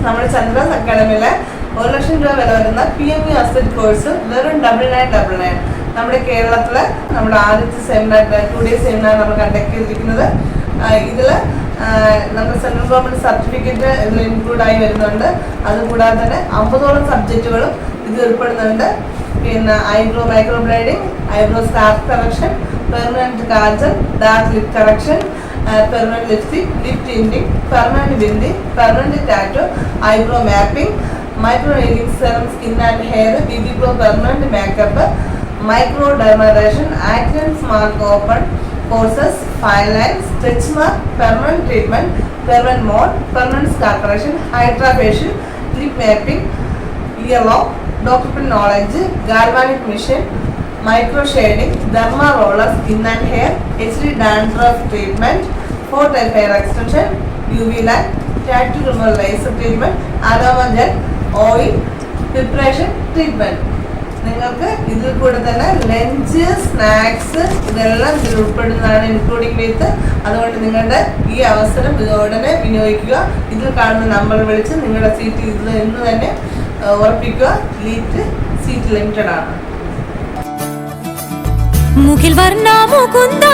നമ്മുടെ ചന്ദ്രാസ് അക്കാഡമിയിലെ 1 ലക്ഷം രൂപ വില വരുന്ന PMU അസറ്റ് കോഴ്സ് വെറും 9999. നമ്മുടെ കേരളത്തിലെ നമ്മുടെ ആദ്യത്തെ സെമിനാർ 2 ഡേ സെമിനാർ നമ്മൾ കണ്ടക്ട് ചെയ്തിരിക്കുന്നത്. ഇതിൽ നമ്മുടെ സെൻട്രൽ ഗവൺമെൻറ് സർട്ടിഫിക്കറ്റ് ഇതിൽ ഇൻക്ലൂഡായി വരുന്നുണ്ട്. അതുകൂടാതെ തന്നെ 50ഓളം സബ്ജക്റ്റുകളും ഇത് ഉൾപ്പെടുന്നുണ്ട്. പിന്നെ eyebrow microblading, eyebrow scar correction, permanent kajal, dark lip correction, permanent lipstick, lip tinting, permanent bindi, permanent tattoo, eyebrow mapping, microneedling, serum, skin and hair, BB glow, permanent makeup, microdermabrasion, acne mark open courses, fine line, stretch mark, permanent treatment, permanent mode, permanent scar correction, hydra facial, lip mapping, ear lock, doctor knowledge, galvanic mission, microshading, derma roller, skin and hair, HD dandruff treatment, 4 type hair extension, UV line, tattoo removal laser treatment, aroma gel, oil preparation treatment. നിങ്ങൾക്ക് ഇതിൽ കൂടെ തന്നെ lunch, snacks ഇതെല്ലാം ഇതിൽ ഉൾപ്പെടുന്നതാണ്, including വിത്ത്. അതുകൊണ്ട് നിങ്ങളുടെ ഈ അവസരം ഇത് ഉടനെ വിനിയോഗിക്കുക. ഇതിൽ കാണുന്ന നമ്പർ വിളിച്ച് നിങ്ങളുടെ സീറ്റ് ഇതിൽ ഇന്ന് തന്നെ ഉറപ്പിക്കുക. സീറ്റ് ലിമിറ്റഡ് ആണ്. മുഖിൽ വർണ്ണ മുകുന്ദ